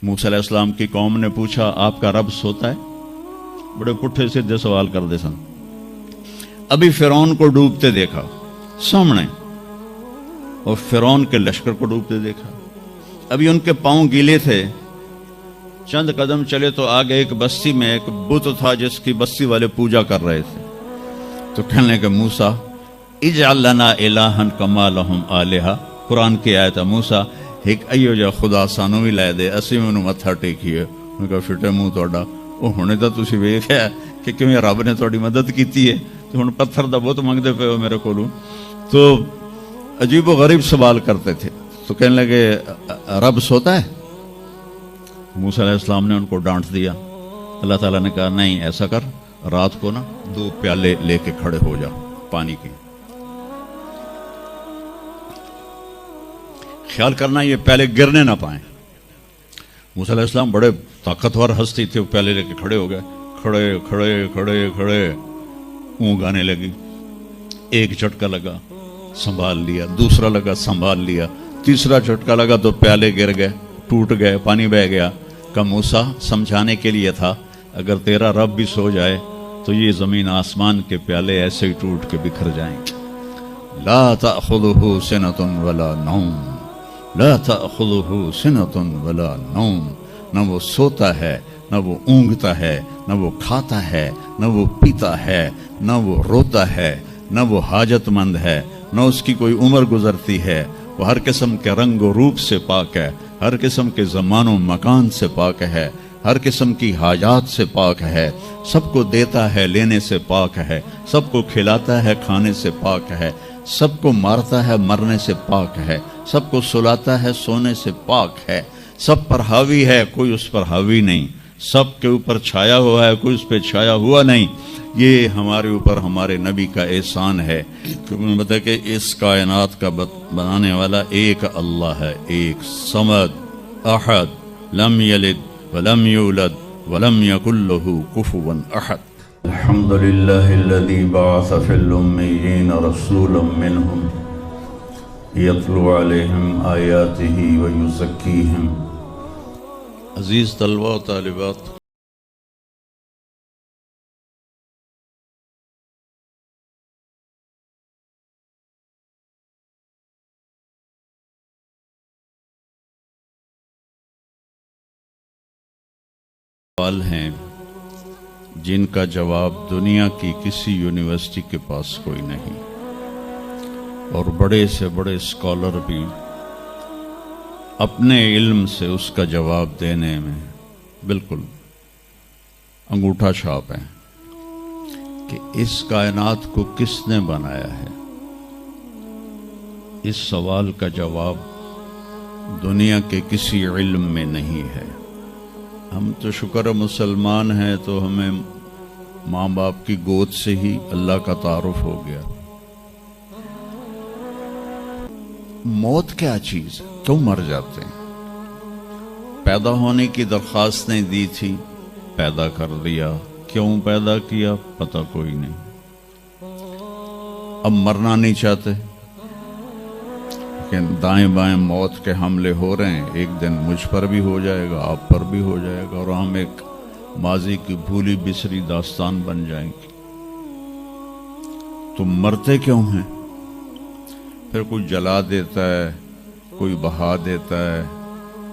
موسیٰ علیہ السلام کی قوم نے پوچھا آپ کا رب سوتا ہے؟ بڑے پٹھے سیدھے سوال کر دے سن. ابھی فرعون کو ڈوبتے دیکھا سامنے، اور فرعون کے لشکر کو ڈوبتے دیکھا. ابھی ان کے پاؤں گیلے تھے، چند قدم چلے تو آگے ایک بستی میں ایک بت تھا جس کی بستی والے پوجا کر رہے تھے. تو کہنے کہ موسیٰ اجعل لنا الہا کما لہم آلہہ. قرآن کی آیت ہے موسیٰ ایک ایو جا خدا سانو بھی لے دے اسی میں متھا ٹیکیے. میں کہا فٹے منہ تہاڈا، وہ ہونے تو تسی ویکھیا کہ کیویں رب نے تہاڈی مدد کیتی ہے تو ہن پتھر دا بت منگدے پے ہو میرے کولوں. تو عجیب و غریب سوال کرتے تھے. تو کہنے لگے رب سوتا ہے؟ موسیٰ علیہ السلام نے ان کو ڈانٹ دیا. اللہ تعالیٰ نے کہا نہیں، ایسا کر رات کو نا 2 پیالے لے کے کھڑے ہو جا پانی کے. خیال کرنا یہ پیالے گرنے نہ پائیں. موسیٰ علیہ السلام بڑے طاقتور ہستی تھے، وہ پیالے لے کے کھڑے ہو گئے. کھڑے کھڑے کھڑے کھڑے اونگ آنے لگی. ایک جھٹکا لگا سنبھال لیا، دوسرا لگا سنبھال لیا، تیسرا جھٹکا لگا تو پیالے گر گئے، ٹوٹ گئے، پانی بہہ گیا. کہ موسیٰ سمجھانے کے لیے تھا اگر تیرا رب بھی سو جائے تو یہ زمین آسمان کے پیالے ایسے ہی ٹوٹ کے بکھر جائیں گے. لا تأخذہ سنۃ ولا نوم، لا تأخذہ سنۃ ولا نوم. نہ وہ سوتا ہے، نہ وہ اونگتا ہے، نہ وہ کھاتا ہے، نہ وہ پیتا ہے، نہ وہ روتا ہے، نہ وہ حاجت مند ہے، نہ اس کی کوئی عمر گزرتی ہے. وہ ہر قسم کے رنگ و روپ سے پاک ہے، ہر قسم کے زمان و مکان سے پاک ہے، ہر قسم کی حاجات سے پاک ہے. سب کو دیتا ہے، لینے سے پاک ہے. سب کو کھلاتا ہے، کھانے سے پاک ہے. سب کو مارتا ہے، مرنے سے پاک ہے. سب کو سلاتا ہے، سونے سے پاک ہے. سب پر حاوی ہے، کوئی اس پر حاوی نہیں. سب کے اوپر چھایا ہوا ہے، کوئی اس پہ چھایا ہوا نہیں. یہ ہمارے اوپر ہمارے نبی کا احسان ہے کہ انہوں نے بتایا کہ اس کائنات کا بنانے والا ایک اللہ ہے، ایک صمد احد لم یلد ولم یولد ولم یکن له کفوا احد. الحمد للہ الذی بعث فی الامیین رسولا منہم یتلو علیہم آیاتہ ویزکیہم. عزیز طلبہ و طالبات، سوال ہیں جن کا جواب دنیا کی کسی یونیورسٹی کے پاس کوئی نہیں، اور بڑے سے بڑے اسکالر بھی اپنے علم سے اس کا جواب دینے میں بالکل انگوٹھا چھاپ ہیں کہ اس کائنات کو کس نے بنایا ہے. اس سوال کا جواب دنیا کے کسی علم میں نہیں ہے. ہم تو شکر مسلمان ہیں تو ہمیں ماں باپ کی گود سے ہی اللہ کا تعارف ہو گیا. موت کیا چیز ہے؟ کیوں مر جاتے ہیں؟ پیدا ہونے کی درخواست نہیں دی تھی، پیدا کر دیا. کیوں پیدا کیا پتہ کوئی نہیں. اب مرنا نہیں چاہتے لیکن دائیں بائیں موت کے حملے ہو رہے ہیں. ایک دن مجھ پر بھی ہو جائے گا، آپ پر بھی ہو جائے گا، اور ہم ایک ماضی کی بھولی بسری داستان بن جائیں گے. تم مرتے کیوں ہیں؟ پھر کوئی جلا دیتا ہے، کوئی بہا دیتا ہے،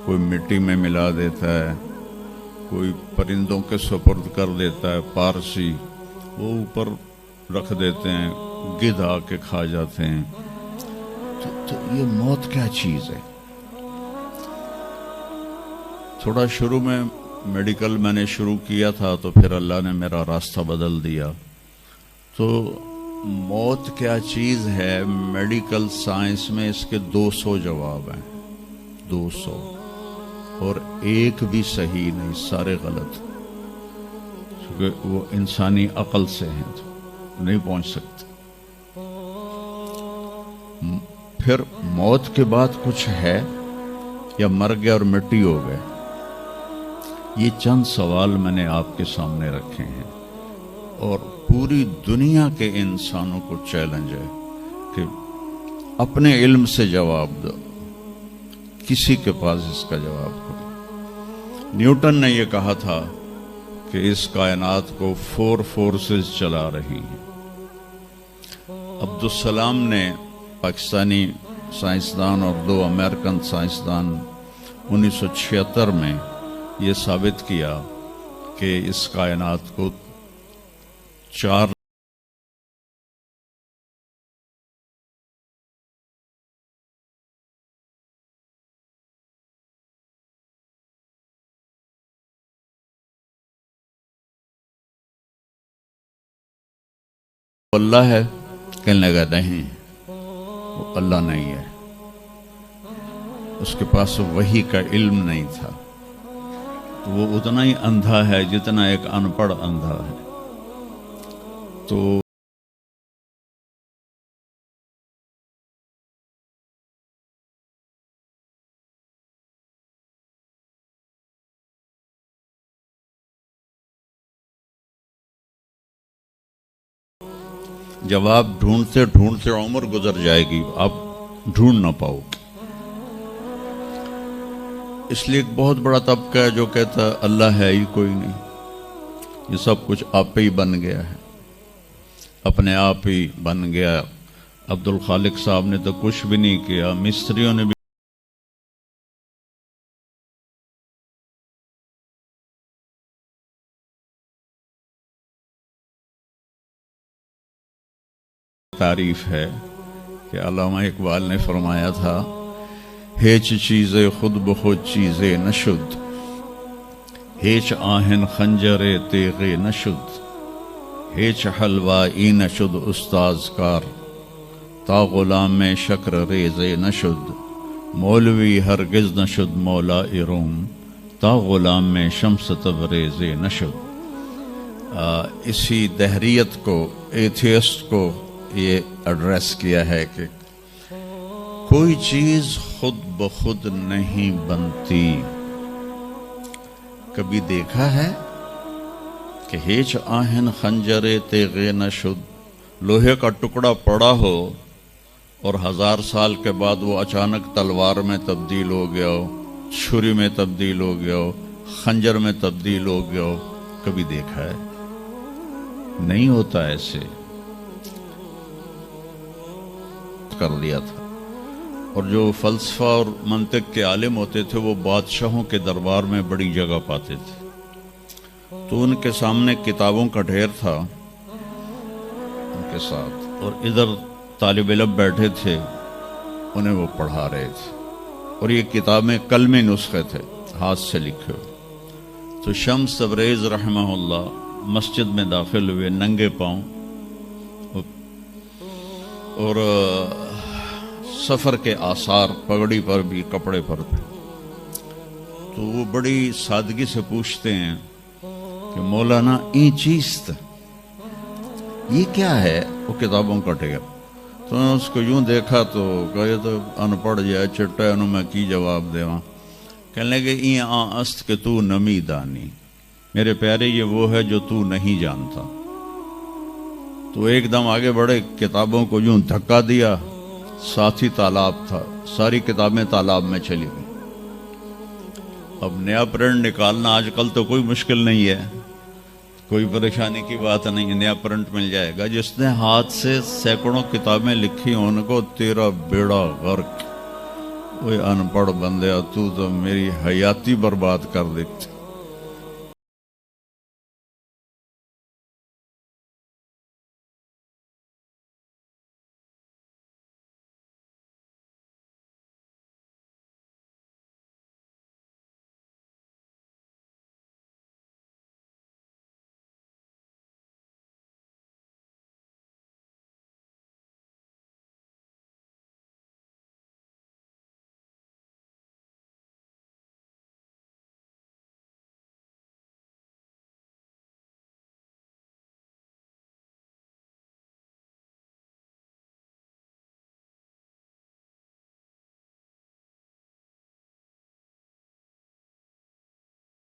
کوئی مٹی میں ملا دیتا ہے، کوئی پرندوں کے سپرد کر دیتا ہے. پارسی وہ اوپر رکھ دیتے ہیں، گدھ آ کے کھا جاتے ہیں. تو یہ موت کیا چیز ہے؟ تھوڑا شروع میں میڈیکل میں نے شروع کیا تھا تو پھر اللہ نے میرا راستہ بدل دیا. تو موت کیا چیز ہے، میڈیکل سائنس میں اس کے 200 جواب ہیں، 200، اور ایک بھی صحیح نہیں، سارے غلط، کیونکہ وہ انسانی عقل سے ہیں تو نہیں پہنچ سکتے. پھر موت کے بعد کچھ ہے یا مر گیا اور مٹی ہو گئے؟ یہ چند سوال میں نے آپ کے سامنے رکھے ہیں، اور پوری دنیا کے انسانوں کو چیلنج ہے کہ اپنے علم سے جواب دو. کسی کے پاس اس کا جواب ہو. نیوٹن نے یہ کہا تھا کہ اس کائنات کو 4 فورسز چلا رہی ہیں۔ عبدالسلام نے، پاکستانی سائنسدان اور 2 امریکن سائنسدان، 1976 میں یہ ثابت کیا کہ اس کائنات کو 4 اللہ ہے۔ کہنے لگا نہیں، وہ اللہ نہیں ہے، اس کے پاس وحی کا علم نہیں تھا، تو وہ اتنا ہی اندھا ہے جتنا ایک ان پڑھ اندھا ہے۔ تو جواب ڈھونڈتے ڈھونڈتے عمر گزر جائے گی، آپ ڈھونڈ نہ پاؤ گے۔ اس لیے ایک بہت بڑا طبقہ ہے جو کہتا ہے اللہ ہے ہی کوئی نہیں، یہ سب کچھ آپ ہی بن گیا ہے، اپنے آپ ہی بن گیا۔ عبدالخالق صاحب نے تو کچھ بھی نہیں کیا، مستریوں نے بھی تعریف ہے کہ علامہ اقبال نے فرمایا تھا، ہیچ چیزیں خود بخود چیزیں نشد، ہیچ آہن خنجر تیغ نشد، ہیچ حلوائی نشد استاذ کار، تا غلام میں شکر ریز نشد، مولوی ہرگز نشد مولا روم، تا غلام میں شمس تبریز نشد۔ اسی دہریت کو، ایتھیسٹ کو یہ ایڈریس کیا ہے کہ کوئی چیز خود بخود نہیں بنتی۔ کبھی دیکھا ہے کہ ہیچ آہن خنجر تیغ نشد، لوہے کا ٹکڑا پڑا ہو اور 1000 سال کے بعد وہ اچانک تلوار میں تبدیل ہو گیا ہو، چھری میں تبدیل ہو گیا ہو، خنجر میں تبدیل ہو گیا ہو؟ کبھی دیکھا ہے؟ نہیں ہوتا ایسے۔ کر لیا تھا، اور جو فلسفہ اور منطق کے عالم ہوتے تھے وہ بادشاہوں کے دربار میں بڑی جگہ پاتے تھے، تو ان کے سامنے کتابوں کا ڈھیر تھا ان کے ساتھ، اور ادھر طالب علم بیٹھے تھے، انہیں وہ پڑھا رہے تھے، اور یہ کتابیں کلمی نسخے تھے، ہاتھ سے لکھے ہوئے۔ تو شمس تبریز رحمہ اللہ مسجد میں داخل ہوئے ننگے پاؤں، اور سفر کے آثار پگڑی پر بھی، کپڑے پر بھی۔ تو وہ بڑی سادگی سے پوچھتے ہیں کہ مولانا این چیست، یہ کیا ہے؟ وہ کتابوں کا ڈھیر۔ تو نے اس کو یوں دیکھا تو کہا یہ تو ان پڑھ جائے چٹا ہے، انہوں میں کی جواب دے وہاں۔ کہنے لگے این آن است کہ تو نمی دانی، میرے پیارے یہ وہ ہے جو تو نہیں جانتا۔ تو ایک دم آگے بڑھے، کتابوں کو یوں دھکا دیا، ساتھ ہی تالاب تھا، ساری کتابیں تالاب میں چلی گئی۔ اب نیا پرنٹ نکالنا آج کل تو کوئی مشکل نہیں ہے، کوئی پریشانی کی بات نہیں ہے، نیا پرنٹ مل جائے گا۔ جس نے ہاتھ سے سینکڑوں کتابیں لکھی ان کو تیرا بیڑا غرق، وہ ان پڑھ بندیا تو میری حیاتی برباد کر دیتی۔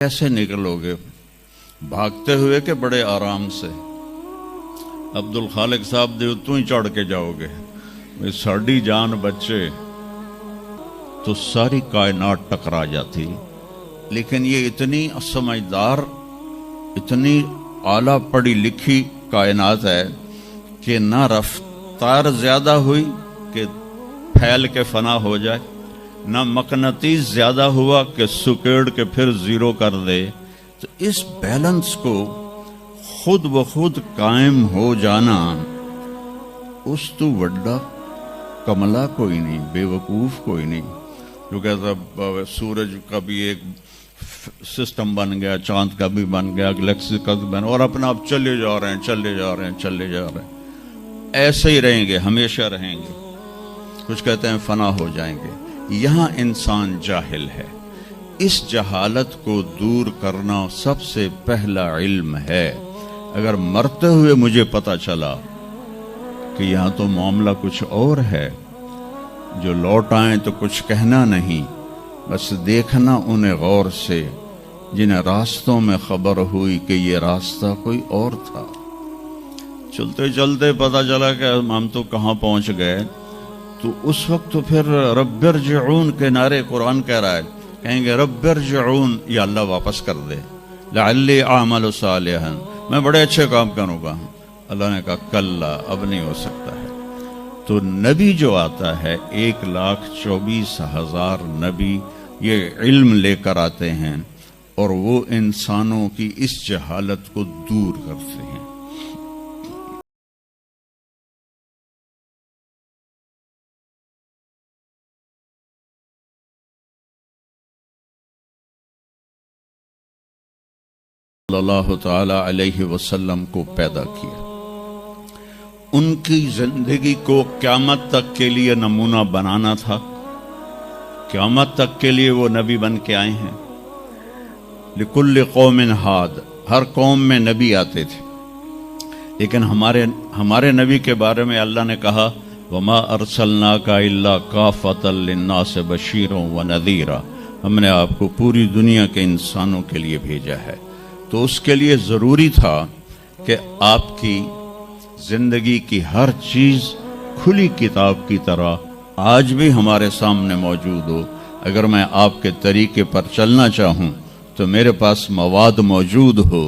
کیسے نکلو گے؟ بھاگتے ہوئے کہ بڑے آرام سے؟ عبدالخالق صاحب دے تو ہی چڑھ کے جاؤ گے، ساڑی جان بچے تو ساری کائنات ٹکرا جاتی، لیکن یہ اتنی سمجھدار، اتنی اعلیٰ پڑھی لکھی کائنات ہے کہ نہ رفتار زیادہ ہوئی کہ پھیل کے فنا ہو جائے، نہ مقناطیس زیادہ ہوا کہ سکیڑ کے پھر زیرو کر دے. تو اس بیلنس کو خود بخود قائم ہو جانا، اس تو وڈا کملا کوئی نہیں، بے وقوف کوئی نہیں. جو کہتا سورج کا بھی ایک سسٹم بن گیا، چاند کا بھی بن گیا، گلیکسی کا بھی بن گیا، اور اپنا آپ چلے جا رہے ہیں، چلے جا رہے ہیں، چلے جا رہے ہیں. ایسے ہی رہیں گے، ہمیشہ رہیں گے. کچھ کہتے ہیں فنا ہو جائیں گے. یہاں انسان جاہل ہے. اس جہالت کو دور کرنا سب سے پہلا علم ہے. اگر مرتے ہوئے مجھے پتا چلا کہ یہاں تو معاملہ کچھ اور ہے، جو لوٹ آئیں تو کچھ کہنا نہیں، بس دیکھنا انہیں غور سے جنہیں راستوں میں خبر ہوئی کہ یہ راستہ کوئی اور تھا. چلتے چلتے پتا چلا کہ ہم تو کہاں پہنچ گئے. تو اس وقت تو پھر رب ارجعون کے نعرے قرآن کہہ رہا ہے. کہیں گے رب ارجعون، یا اللہ واپس کر دے، لعلی اعمل صالحا، میں بڑے اچھے کام کروں گا. اللہ نے کہا کلا، اب نہیں ہو سکتا ہے. تو نبی جو آتا ہے 1,24,000 نبی یہ علم لے کر آتے ہیں، اور وہ انسانوں کی اس جہالت کو دور کرتے ہیں. صلی اللہ تعالی علیہ وسلم کو پیدا کیا. ان کی زندگی کو قیامت تک کے لیے نمونہ بنانا تھا. قیامت تک کے لیے وہ نبی بن کے آئے ہیں. لکل قوم ہاد، ہر قوم میں نبی آتے تھے، لیکن ہمارے نبی کے بارے میں اللہ نے کہا وما ارسلناک الا کافۃ للناس بشیرا ونذیرا، ہم نے آپ کو پوری دنیا کے انسانوں کے لیے بھیجا ہے. تو اس کے لیے ضروری تھا کہ آپ کی زندگی کی ہر چیز کھلی کتاب کی طرح آج بھی ہمارے سامنے موجود ہو. اگر میں آپ کے طریقے پر چلنا چاہوں تو میرے پاس مواد موجود ہو.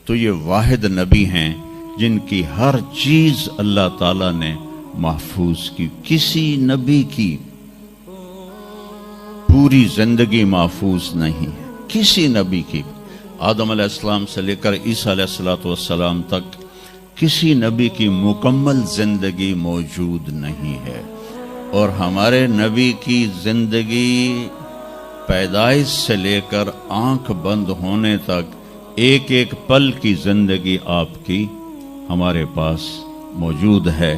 تو یہ واحد نبی ہیں جن کی ہر چیز اللہ تعالیٰ نے محفوظ کی. کسی نبی کی پوری زندگی محفوظ نہیں ہے، کسی نبی کی. آدم علیہ السلام سے لے کر عیسیٰ علیہ السلام تک کسی نبی کی مکمل زندگی موجود نہیں ہے. اور ہمارے نبی کی زندگی پیدائش سے لے کر آنکھ بند ہونے تک ایک ایک پل کی زندگی آپ کی ہمارے پاس موجود ہے.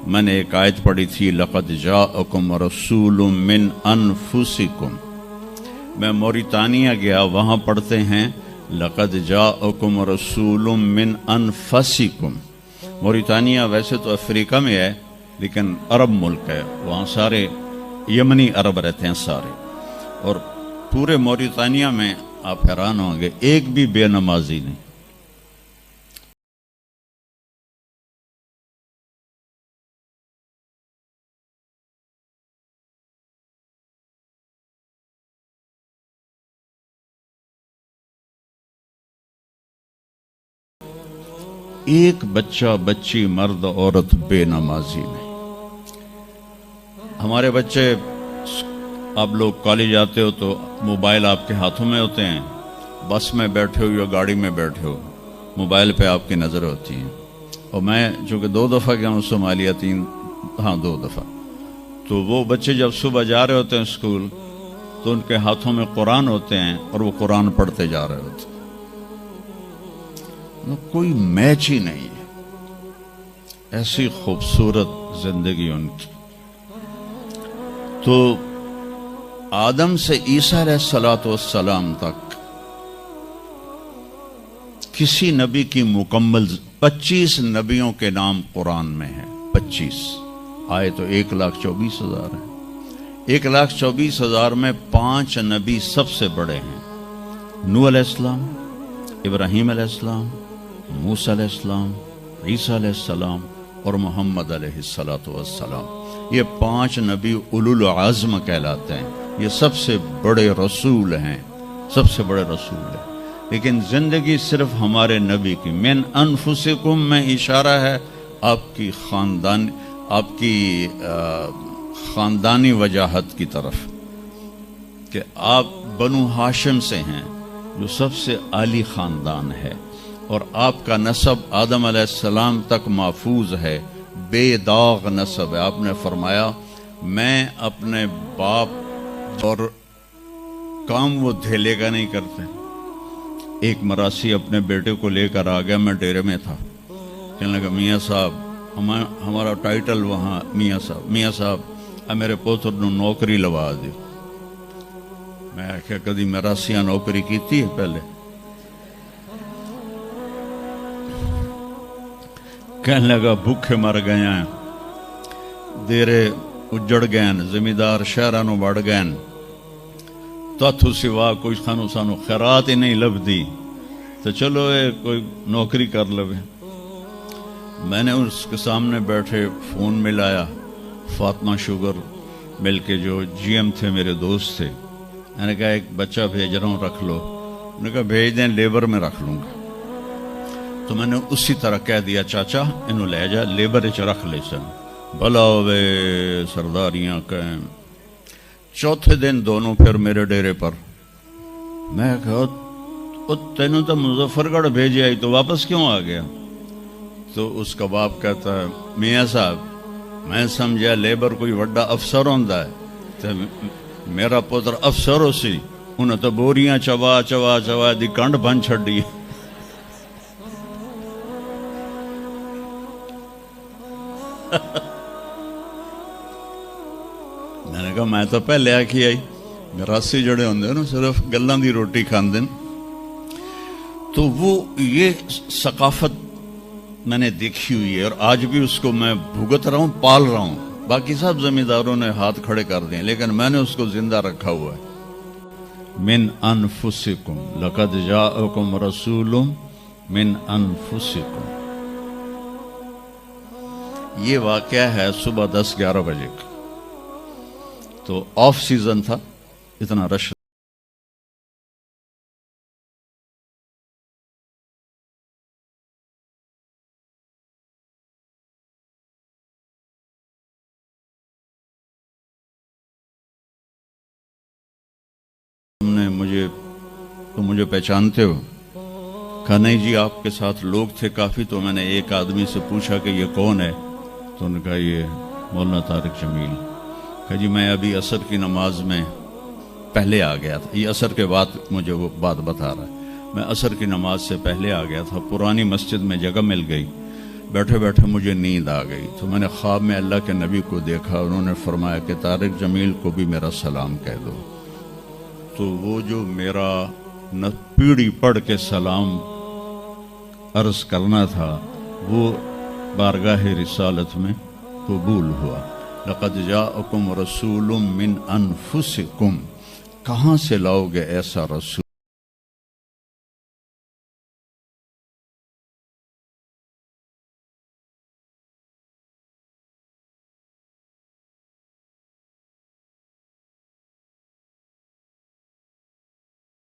میں نے ایک آیت پڑھی تھی لقد جاءکم رسول من انفسکم. میں موریتانیہ گیا، وہاں پڑھتے ہیں لقد جاءکم رسول من انفسکم. موریتانیہ ویسے تو افریقہ میں ہے لیکن عرب ملک ہے، وہاں سارے یمنی عرب رہتے ہیں سارے. اور پورے موریتانیہ میں آپ حیران ہوں گے ایک بھی بے نمازی نہیں. ایک بچہ بچی مرد عورت بے نمازی نہیں. ہمارے بچے، آپ لوگ کالج جاتے ہو تو موبائل آپ کے ہاتھوں میں ہوتے ہیں، بس میں بیٹھے ہو یا گاڑی میں بیٹھے ہو موبائل پہ آپ کی نظر ہوتی ہے. اور میں چونکہ 2 دفعہ گیا ہوں صومالیہ، 2 دفعہ، تو وہ بچے جب صبح جا رہے ہوتے ہیں اسکول تو ان کے ہاتھوں میں قرآن ہوتے ہیں اور وہ قرآن پڑھتے جا رہے ہوتے ہیں. کوئی میچ ہی نہیں ہے. ایسی خوبصورت زندگی ان کی. تو آدم سے عیسیٰ علیہ السلام تک کسی نبی کی مکمل 25 نبیوں کے نام قرآن میں ہیں. 25 آئے تو 1,24,000 ہیں. 1,24,000 میں 5 نبی سب سے بڑے ہیں. نوح علیہ السلام، ابراہیم علیہ السلام، موسیٰ علیہ السلام، عیسیٰ علیہ السلام اور محمد علیہ السلام. یہ 5 نبی اولو العزم کہلاتے ہیں. یہ سب سے بڑے رسول ہیں، سب سے بڑے رسول ہے، لیکن زندگی صرف ہمارے نبی کی. من انفسکم میں اشارہ ہے آپ کی خاندانی وجاہت کی طرف، کہ آپ بنو ہاشم سے ہیں جو سب سے عالی خاندان ہے، اور آپ کا نسب آدم علیہ السلام تک محفوظ ہے، بے داغ نسب ہے. آپ نے فرمایا میں اپنے باپ اور کام وہ دھیلے کا نہیں کرتے. ایک مراسی اپنے بیٹے کو لے کر آ گیا، میں ڈیرے میں تھا، کہنے لگا میاں صاحب ہمارا ٹائٹل وہاں میاں صاحب میرے پوتر نو نوکری لوا دی. میں کیا کدی مراسیاں نوکری کیتی ہے پہلے؟ کہنے لگا بھوکے مر گئے ہیں، دیرے اجڑ گئے، زمیندار شہرانو بڑھ گئے، تاتھو سوا کوئی سانو خیرات ہی نہیں لبدی، تو چلو کوئی نوکری کر لوے. میں نے اس کے سامنے بیٹھے فون ملایا، فاطمہ شوگر مل کے جو جی ایم تھے میرے دوست تھے. میں نے کہا ایک بچہ بھیج رہا ہوں رکھ لو. انہوں نے کہا بھیج دیں، لیبر میں رکھ لوں گا. تو میں نے اسی طرح کہہ دیا چاچا انہوں لے جا، لیبر اچ رکھ لے سن. بھلا ہوئے سرداریاں کہیں. چوتھے دن دونوں پھر میرے ڈیرے پر. میں کہا تینوں تو مظفر گڑھ بھیجے آئی تو واپس کیوں آ گیا؟ تو اس کا باپ کہتا ہے میاں صاحب میں سمجھا لیبر کوئی وڈا افسر ہوندا ہے، تو میرا پتر افسر ہو سی، انہیں تو بوریاں چوا چوا چوا دی کنڈ بن چھڑی. میں نے کہا میں تو پہلے آکھی آئی، مراسی جڑے ہوندے نا صرف گلاں دی روٹی کھاندے. تو وہ یہ ثقافت میں نے دیکھی ہوئی ہے، اور آج بھی اس کو میں بھگت رہا ہوں، پال رہا ہوں. باقی سب زمینداروں نے ہاتھ کھڑے کر دیں، لیکن میں نے اس کو زندہ رکھا ہوا ہے. من انفسکم لقد جاءکم رسول من انفسکم. یہ واقعہ ہے صبح 10-11 بجے کا، تو آف سیزن تھا، اتنا رش مجھے پہچانتے ہو؟ کہا نہیں جی آپ کے ساتھ لوگ تھے کافی. تو میں نے ایک آدمی سے پوچھا کہ یہ کون ہے؟ تو انہوں نے کہا یہ مولانا طارق جمیل. کہا جی میں ابھی عصر کی نماز میں پہلے آ گیا تھا. یہ عصر کے بعد مجھے وہ بات بتا رہا ہے. میں عصر کی نماز سے پہلے آ گیا تھا، پرانی مسجد میں جگہ مل گئی، بیٹھے بیٹھے مجھے نیند آ گئی. تو میں نے خواب میں اللہ کے نبی کو دیکھا، انہوں نے فرمایا کہ طارق جمیل کو بھی میرا سلام کہہ دو. تو وہ جو میرا پیڑھی پڑھ کے سلام عرض کرنا تھا وہ بارگاہ رسالت میں قبول ہوا. لقد جاءکم رسول من انفسکم. کہاں سے لاؤ گے ایسا رسول؟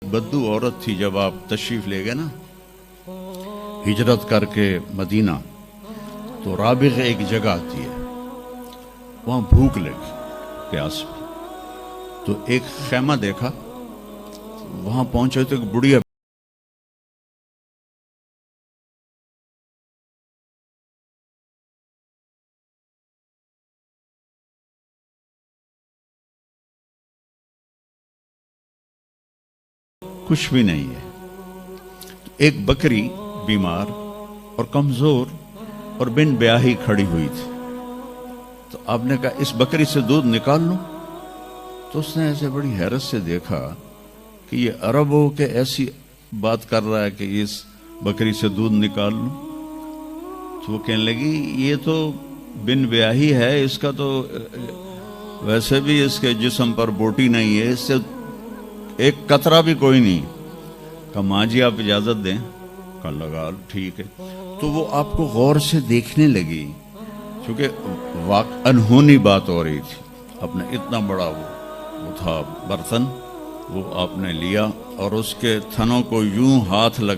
بدو عورت تھی. جب آپ تشریف لے گئے نا ہجرت کر کے مدینہ، تو رابغ ایک جگہ آتی ہے، وہاں بھوک لگی، پیاس بھی. تو ایک خیمہ دیکھا، وہاں پہنچے تو ایک بڑھیا کچھ بھی نہیں ہے. ایک بکری بیمار اور کمزور اور بن بیاہی کھڑی ہوئی تھی. تو آپ نے کہا اس بکری سے دودھ نکال لوں؟ تو اس نے ایسے بڑی حیرت سے دیکھا کہ یہ عرب ہو کہ ایسی بات کر رہا ہے کہ اس بکری سے دودھ نکال لوں. تو وہ کہنے لگی یہ تو بن بیاہی ہے، اس کا تو ویسے بھی اس کے جسم پر بوٹی نہیں ہے، اس سے ایک قطرہ بھی کوئی نہیں. کہا ماں جی آپ اجازت دیں؟ کہا لگا ٹھیک ہے. تو وہ آپ کو غور سے دیکھنے لگی، کیونکہ انہونی بات ہو رہی تھی. اپنے اتنا بڑا وہ تھا برتن، وہ آپ نے لیا اور اس کے تھنوں کو یوں ہاتھ لگا